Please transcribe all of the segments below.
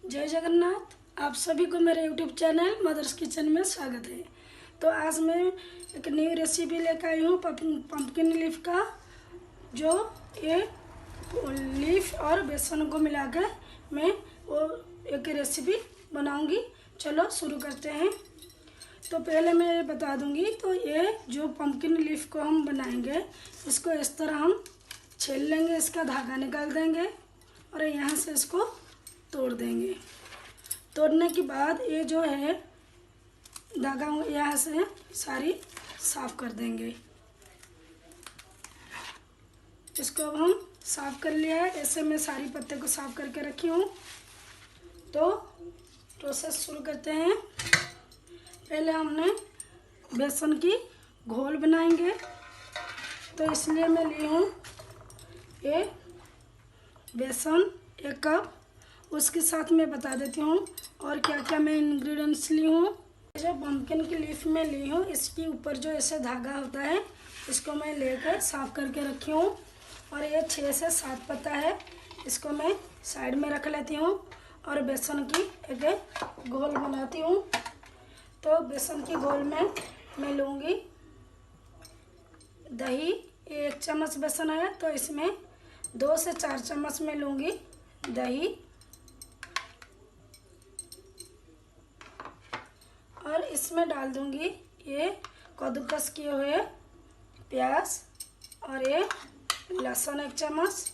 जय जगन्नाथ। आप सभी को मेरे यूट्यूब चैनल मदर्स किचन में स्वागत है। तो आज मैं एक न्यू रेसिपी लेकर आई हूँ पंपकिन लीफ का, जो ये लीफ और बेसन को मिलाकर मैं वो एक रेसिपी बनाऊंगी। चलो शुरू करते हैं। तो पहले मैं ये बता दूंगी, तो ये जो पंपकिन लीफ को हम बनाएंगे, इसको इस तरह हम छील लेंगे, इसका धागा निकाल देंगे और यहाँ से इसको तोड़ देंगे। तोड़ने के बाद ये जो है धागा यहाँ से सारी साफ कर देंगे। इसको अब हम साफ कर लिया है। ऐसे मैं सारी पत्ते को साफ करके रखी हूँ। तो प्रोसेस शुरू करते हैं। पहले हमने बेसन की घोल बनाएंगे, तो इसलिए मैं ली हूँ ये बेसन 1 कप। उसके साथ मैं बता देती हूँ और क्या क्या मैं इंग्रेडिएंट्स ली हूँ। जो पंपकिन की लीफ में ली हूँ, इसके ऊपर जो ऐसे धागा होता है, इसको मैं लेकर साफ करके रखी हूँ। और ये 6 से 7 पत्ता है, इसको मैं साइड में रख लेती हूँ और बेसन की एक घोल बनाती हूँ। तो बेसन की घोल में मैं लूँगी दही। 1 चम्मच बेसन है, तो इसमें 2 से 4 चम्मच मैं लूँगी दही। और इसमें डाल दूंगी ये कद्दूकस किए हुए प्याज और ये लहसुन 1 चम्मच।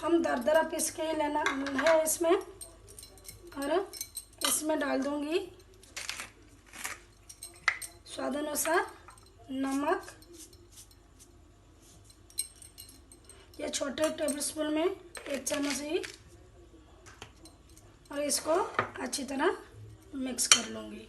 हम दरदरा पीस के ही लेना है इसमें। और इसमें डाल दूंगी स्वाद अनुसार नमक। ये छोटे टेबलस्पून में 1 चम्मच ही। और इसको अच्छी तरह मिक्स कर लूँगी।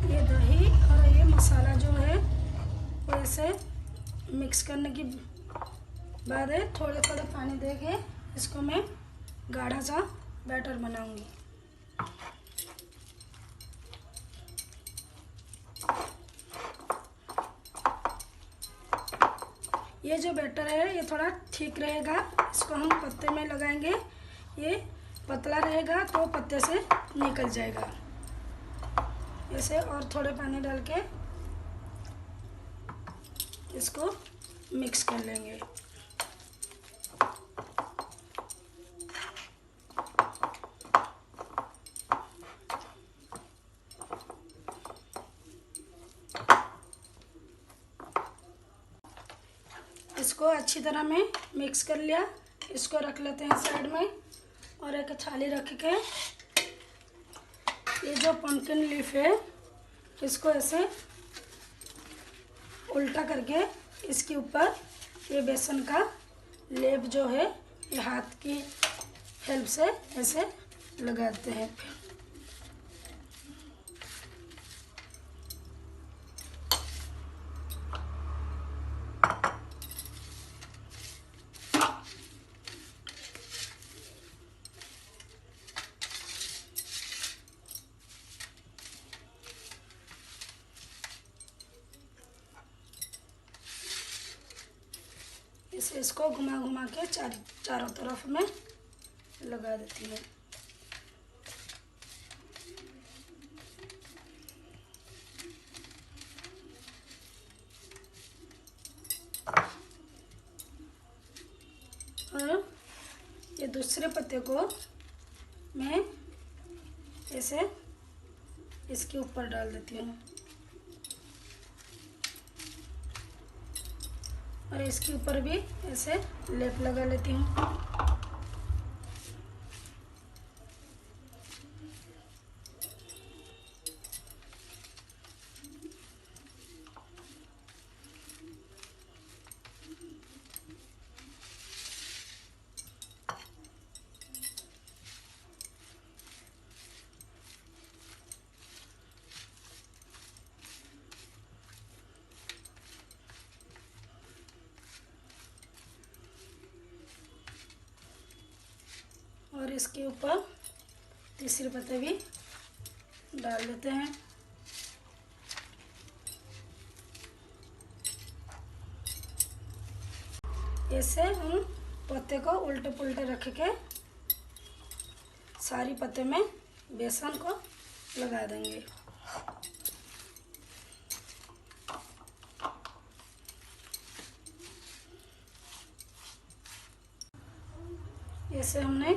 ये दही और ये मसाला जो है वो ऐसे मिक्स करने के बाद है थोड़े थोड़े पानी देके इसको मैं गाढ़ा सा बैटर बनाऊंगी। ये जो बैटर है ये थोड़ा ठीक रहेगा। इसको हम पत्ते में लगाएंगे। ये पतला रहेगा तो पत्ते से निकल जाएगा। ऐसे और थोड़े पानी डाल के इसको मिक्स कर लेंगे। इसको अच्छी तरह में मिक्स कर लिया। इसको रख लेते हैं साइड में और एक थाली रख के ये जो पंपकिन लीफ है इसको ऐसे उल्टा करके इसके ऊपर ये बेसन का लेप जो है ये हाथ की हेल्प से ऐसे लगाते हैं। इसको घुमा घुमा के चारों तरफ में लगा देती हूँ। और ये दूसरे पत्ते को मैं ऐसे इसके ऊपर डाल देती हूँ और इसके ऊपर भी ऐसे लेप लगा लेती हूँ। और इसके ऊपर तीसरे पत्ते भी डाल देते हैं। ऐसे हम पत्ते को उल्टे पुल्टे रख के सारी पत्ते में बेसन को लगा देंगे। ऐसे हमने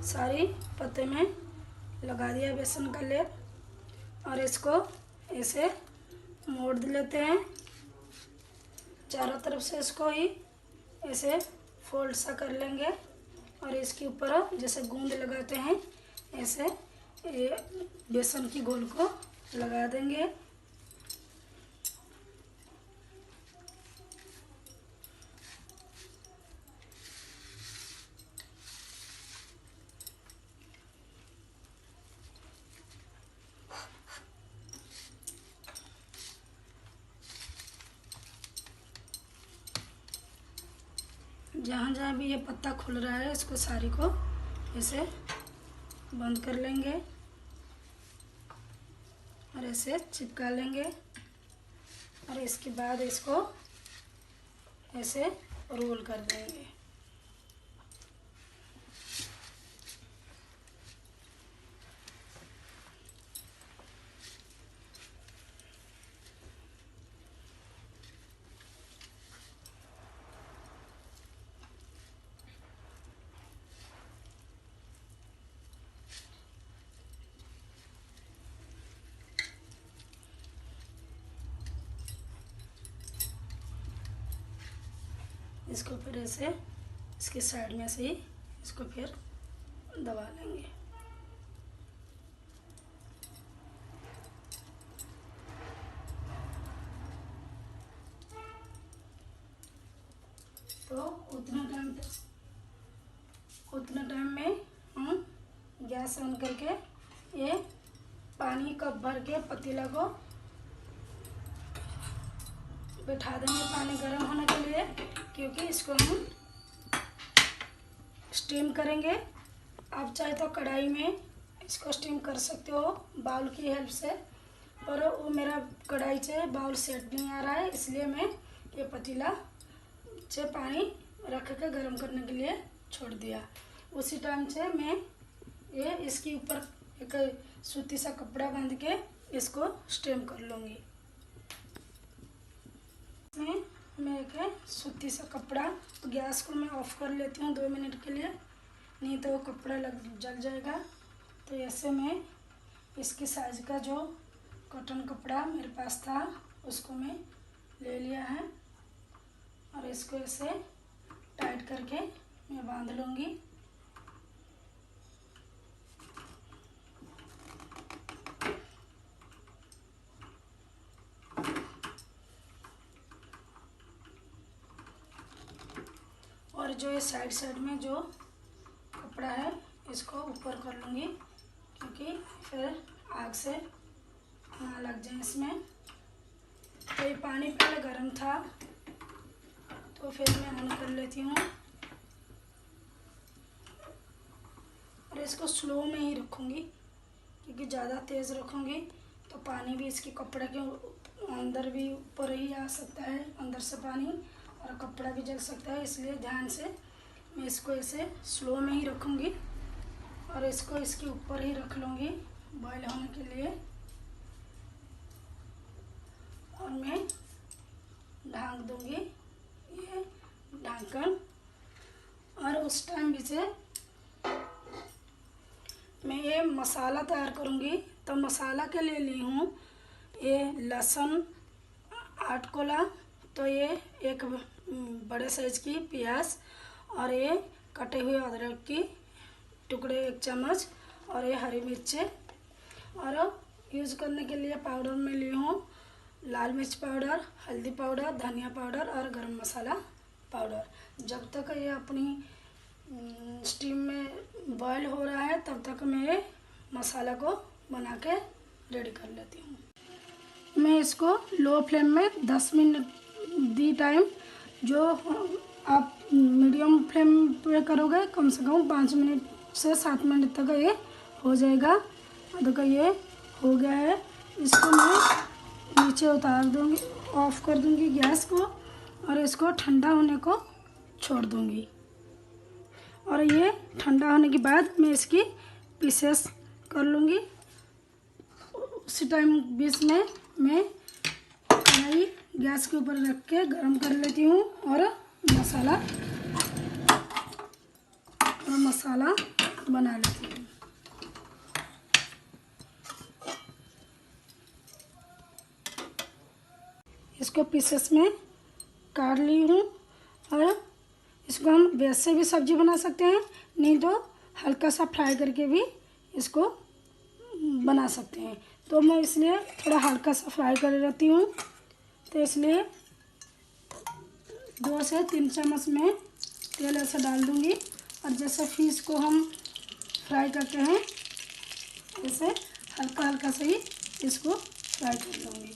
सारी पत्ते में लगा दिया बेसन का लेप और इसको ऐसे मोड़ लेते हैं। चारों तरफ से इसको ही ऐसे फोल्ड सा कर लेंगे और इसके ऊपर जैसे गूंद लगाते हैं ऐसे ये बेसन की घोल को लगा देंगे। जहाँ जहाँ भी ये पत्ता खुल रहा है इसको सारी को ऐसे बंद कर लेंगे और ऐसे चिपका लेंगे और इसके बाद इसको ऐसे रोल कर देंगे। इसको फिर ऐसे इसके साइड में से ही इसको फिर दबा लेंगे। तो उतना टाइम में हम गैस ऑन करके ये पानी कप भर के पतीला को बिठा देंगे पानी गर्म होने के लिए, क्योंकि इसको हम स्टीम करेंगे। आप चाहे तो कढ़ाई में इसको स्टीम कर सकते हो बाउल की हेल्प से, पर वो मेरा कढ़ाई से बाउल सेट नहीं आ रहा है, इसलिए मैं ये पतीला से पानी रख के गर्म करने के लिए छोड़ दिया। उसी टाइम से मैं ये इसके ऊपर एक सूती सा कपड़ा बांध के इसको स्टीम कर लूँगी। मैं एक सूती सा कपड़ा, गैस को मैं ऑफ कर लेती हूँ 2 मिनट के लिए, नहीं तो वो कपड़ा जल जाएगा। तो ऐसे मैं इसकी साइज का जो कॉटन कपड़ा मेरे पास था उसको मैं ले लिया है और इसको ऐसे टाइट करके मैं बांध लूँगी। और जो ये साइड में जो कपड़ा है इसको ऊपर कर लूँगी, क्योंकि फिर आग से ना लग जाए इसमें। तो ये पानी पहले गर्म था तो फिर मैं ऑन कर लेती हूँ और इसको स्लो में ही रखूँगी, क्योंकि ज़्यादा तेज़ रखूँगी तो पानी भी इसके कपड़े के अंदर भी ऊपर ही आ सकता है, अंदर से पानी, और कपड़ा भी जल सकता है। इसलिए ध्यान से मैं इसको ऐसे स्लो में ही रखूँगी और इसको इसके ऊपर ही रख लूँगी बॉयल होने के लिए। और मैं ढाँक दूँगी ये ढक्कन, और उस टाइम भी से मैं ये मसाला तैयार करूँगी। तो मसाला के लिए ली हूँ ये लहसुन 8 कोला, तो ये एक बड़े साइज की प्याज, और ये कटे हुए अदरक की टुकड़े 1 चम्मच, और ये हरी मिर्चें। और यूज़ करने के लिए पाउडर में ली हूँ लाल मिर्च पाउडर, हल्दी पाउडर, धनिया पाउडर और गरम मसाला पाउडर। जब तक ये अपनी स्टीम में बॉयल हो रहा है तब तक मैं ये मसाला को बना के रेडी कर लेती हूँ। मैं इसको लो फ्लेम में 10 मिनट दी टाइम, जो आप मीडियम फ्लेम पे करोगे कम से कम 5 मिनट से 7 मिनट तक ये हो जाएगा। और देखो ये हो गया है। इसको मैं नीचे उतार दूँगी, ऑफ कर दूँगी गैस को और इसको ठंडा होने को छोड़ दूँगी। और ये ठंडा होने के बाद मैं इसकी पीसेस कर लूँगी। उसी टाइम बीच में मैं कढ़ाई गैस के ऊपर रख के गरम कर लेती हूँ और मसाला बना लेती हूँ। इसको पीसेस में काट ली हूँ और इसको हम वैसे भी सब्जी बना सकते हैं, नहीं तो हल्का सा फ्राई करके भी इसको बना सकते हैं। तो मैं इसलिए थोड़ा हल्का सा फ्राई कर लेती हूँ। तो इसलिए 2 से 3 चम्मच में तेल ऐसा डाल दूँगी और जैसे फिश को हम फ्राई करते हैं ऐसे हल्का हल्का से ही इसको फ्राई कर लूँगी।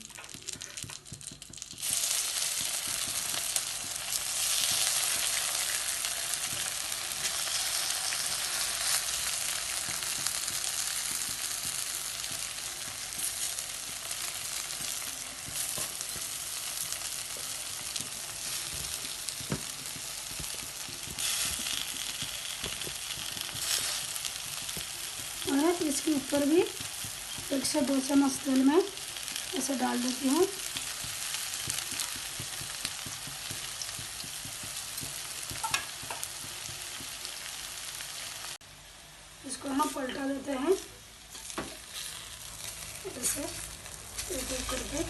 और इसके ऊपर भी 1 से 2 चम्मच तेल में ऐसे डाल देती हूँ। इसको हम पलटा देते हैं ऐसे एक करके।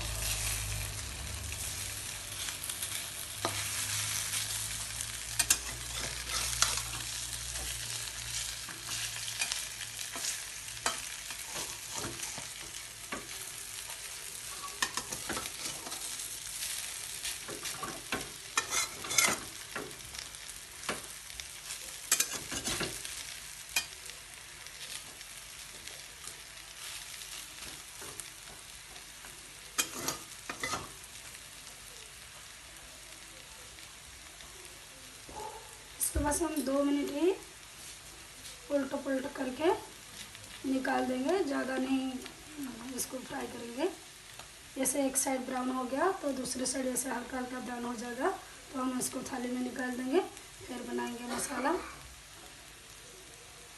इसको बस हम 2 मिनट ही उल्टा करके निकाल देंगे, ज़्यादा नहीं इसको फ्राई करेंगे। जैसे एक साइड ब्राउन हो गया तो दूसरी साइड ऐसे हल्का हल्का ब्राउन हो जाएगा, तो हम इसको थाली में निकाल देंगे, फिर बनाएंगे मसाला।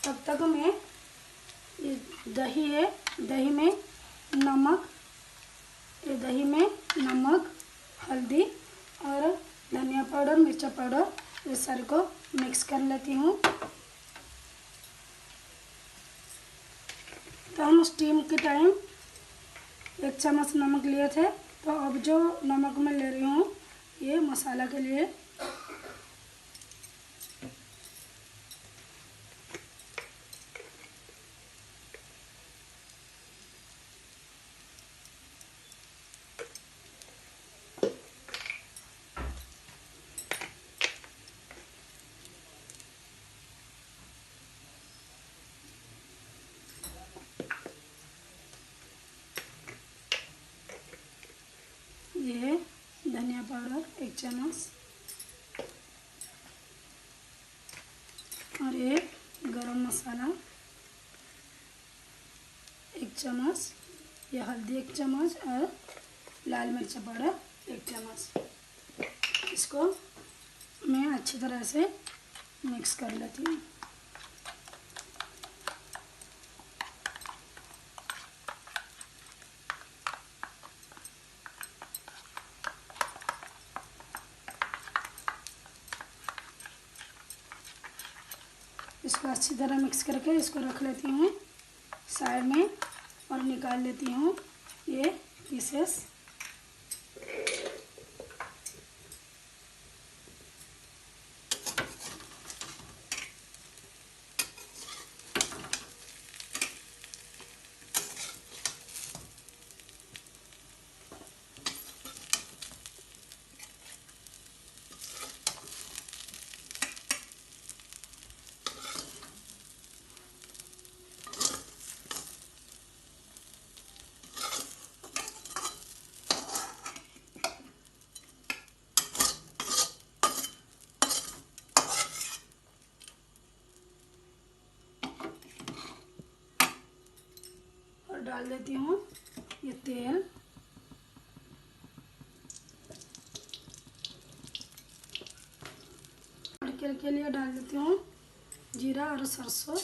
तब तक मैं ये दही है, दही में नमक, हल्दी और धनिया पाउडर, मिर्चा पाउडर ये सारे को मिक्स कर लेती हूँ। तो हम स्टीम के टाइम 1 चम्मच नमक लिए थे, तो अब जो नमक मैं ले रही हूँ ये मसाला के लिए। ये धनिया पाउडर 1 चम्मच और ये गरम मसाला 1 चम्मच, ये हल्दी 1 चम्मच और लाल मिर्च पाउडर 1 चम्मच। इसको मैं अच्छी तरह से मिक्स कर लेती हूँ। इसको अच्छी तरह मिक्स करके इसको रख लेती हूँ साइड में और निकाल लेती हूँ ये पीसेस। और डाल देती हूँ ये तेल। तड़के के लिए डाल देती हूँ जीरा और सरसों।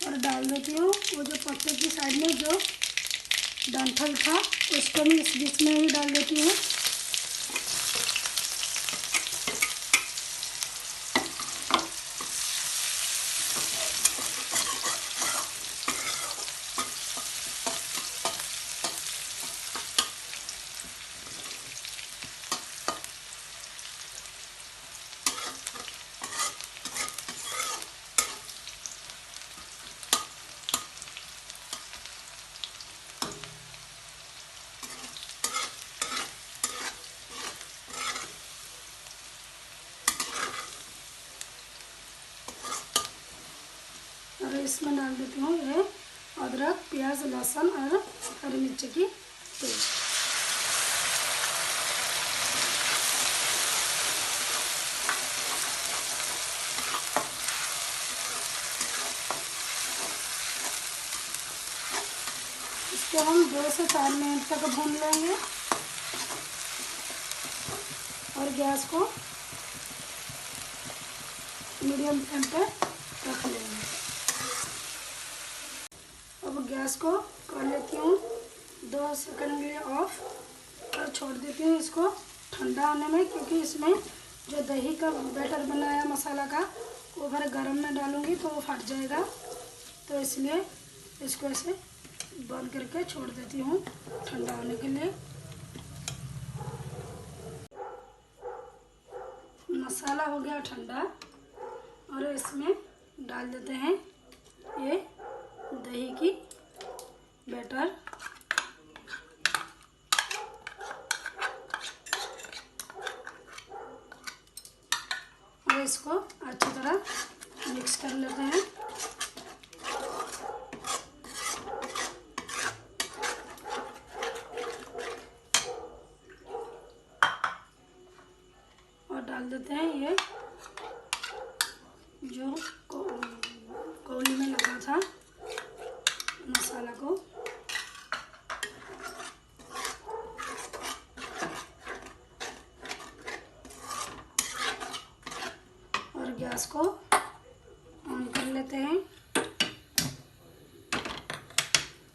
और डाल देती हूँ वो जो पत्ते की साइड में जो डंठल था उसको मैं इस बीच में ही डाल देती हूँ। और इसमें डाल देती हूँ ये अदरक, प्याज, लहसुन और हरी मिर्च की पेस्ट। इसको हम 2 से 4 मिनट तक भून लेंगे और गैस को मीडियम फ्लेम पे रख लेंगे। अब गैस को कर लेती हूँ 2 सेकंड के लिए ऑफ और छोड़ देती हूँ इसको ठंडा होने में, क्योंकि इसमें जो दही का बैटर बनाया मसाला का वो अगर गरम में डालूँगी तो वो फट जाएगा, तो इसलिए इसको ऐसे बंद करके छोड़ देती हूँ ठंडा होने के लिए। मसाला हो गया ठंडा और इसमें डाल देते हैं ये दही की बैटर। और इसको अच्छी तरह मिक्स कर लेते हैं। और डाल देते हैं ये जो कौली में लगा था मसाला को। और गैस को ऑन कर लेते हैं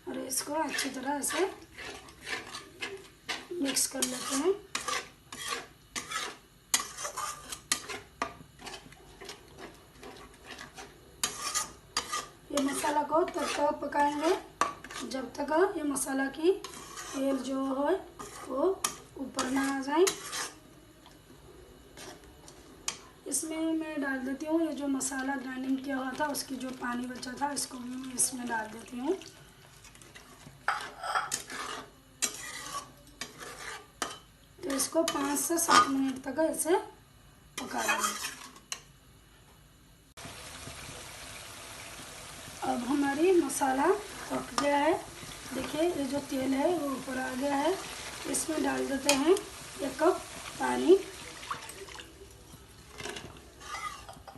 और इसको अच्छी तरह से मिक्स कर लेते हैं। ये मसाला को तब तक पकाएंगे जब तक ये मसाला की तेल जो है वो ऊपर ना आ जाए। इसमें मैं डाल देती हूँ ये जो मसाला ग्राइंडिंग किया हुआ था उसकी जो पानी बचा था इसको भी मैं इसमें डाल देती हूँ। तो इसको 5 से 7 मिनट तक ऐसे पका लेंगे। अब हमारी मसाला पक गया है। देखिए ये जो तेल है वो ऊपर आ गया है। इसमें डाल देते हैं 1 कप पानी।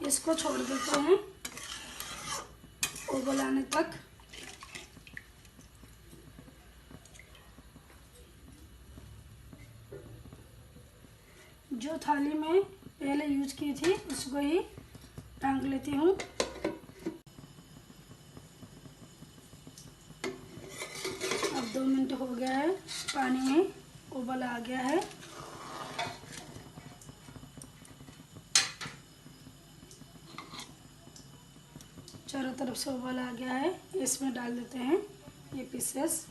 इसको छोड़ देते हैं उबल आने तक। जो थाली में पहले यूज की थी उसको ही टांग लेती हूँ। अब 2 मिनट हो गया है, पानी में उबल आ गया है। चारों तरफ से उबाल आ गया है। इसमें डाल देते हैं ये पीसेस।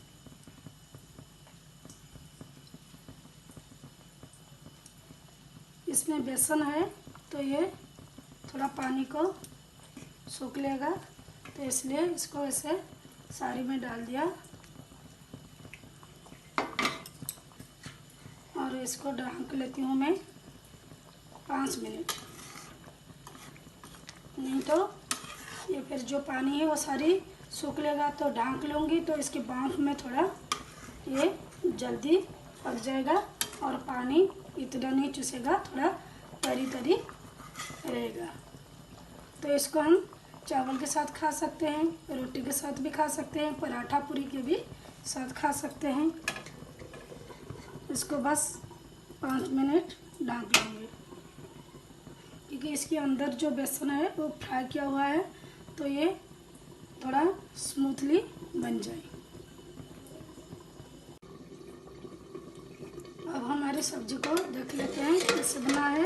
इसमें बेसन है तो ये थोड़ा पानी को सोख लेगा, तो इसलिए इसको ऐसे सारी में डाल दिया और इसको ढक लेती हूँ मैं 5 मिनट। नहीं तो ये फिर जो पानी है वो सारी सूख लेगा, तो ढक लूँगी तो इसके भाप में थोड़ा ये जल्दी पक जाएगा और पानी इतना नहीं चूसेगा, थोड़ा तरी तरी रहेगा। तो इसको हम चावल के साथ खा सकते हैं, रोटी के साथ भी खा सकते हैं, पराठा पूरी के भी साथ खा सकते हैं। इसको बस 5 मिनट ढक लेंगे, क्योंकि इसके अंदर जो बेसन है वो फ्राई किया हुआ है, तो ये थोड़ा स्मूथली बन जाए। अब हमारी सब्जी को देख लेते हैं कैसे बना है।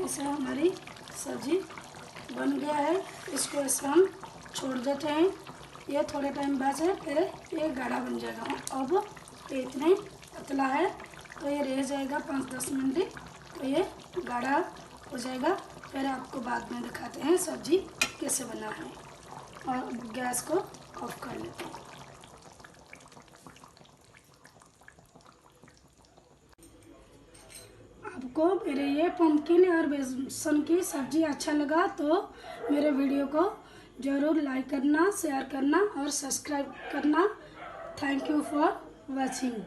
ऐसे हमारी सब्जी बन गया है। इसको ऐसे हम छोड़ देते हैं, ये थोड़े टाइम बाद है फिर ये गाढ़ा बन जाएगा। अब ये इतने पतला है तो ये रह जाएगा 5-10 मिनट, तो ये गाढ़ा हो जाएगा। फिर आपको बाद में दिखाते हैं सब्जी कैसे बना है। और गैस को ऑफ कर लेते हैं। आपको मेरे ये पम्पकिन और बेसन की सब्ज़ी अच्छा लगा तो मेरे वीडियो को ज़रूर लाइक करना, शेयर करना और सब्सक्राइब करना। Thank you for watching.